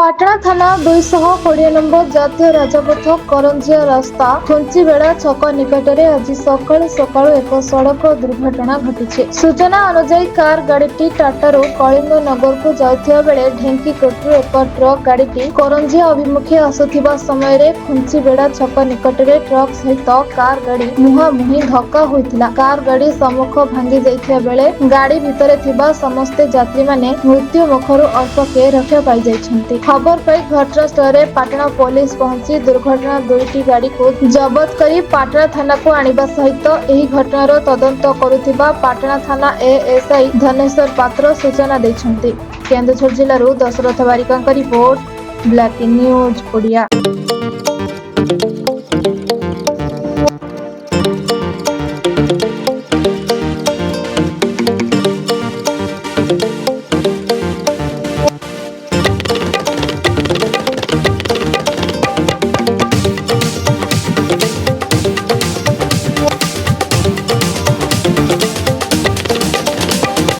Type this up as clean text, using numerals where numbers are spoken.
पाटणा थाना 220 नंबर जातीय राजपथ करंजिया रास्ता खुंचीबेड़ा छक निकट में आज सकाळु सकाळु एक सड़क दुर्घटना घटी। सूचना अनुसार कार गाड़ी टाटारू कलिंग नगर को जाउथिबा बेले ढेंकीकोटरू एक ट्रक गाड़ी करंजिया अभिमुखे आसुथिबा समय रे खुंचीबेड़ा छक निकट में ट्रक सहित कार गाड़ी मुहांमुही धक्का होइतिला। कार गाड़ी सम्मुख भांगी जाइथिबा बेले गाड़ी भितरे थिबा समस्त यात्री माने मृत्यु मुखरू अल्पके रक्षा पाई जाइछन्ति। खबर पाई घटनास्थल में पाटणा पुलिस पहुंची दुर्घटना दुईटी गाड़ी को जबत करी पाटणा थाना को आनिबा सहित एही घटनार तदंत करुथिबा पाटणा थाना एएसआई धनेश्वर पात्र सूचना दैछन्ति। केन्दुझर जिल्लारू दशरथ बारिकांक रिपोर्ट ब्लैक न्यूज ओडिया।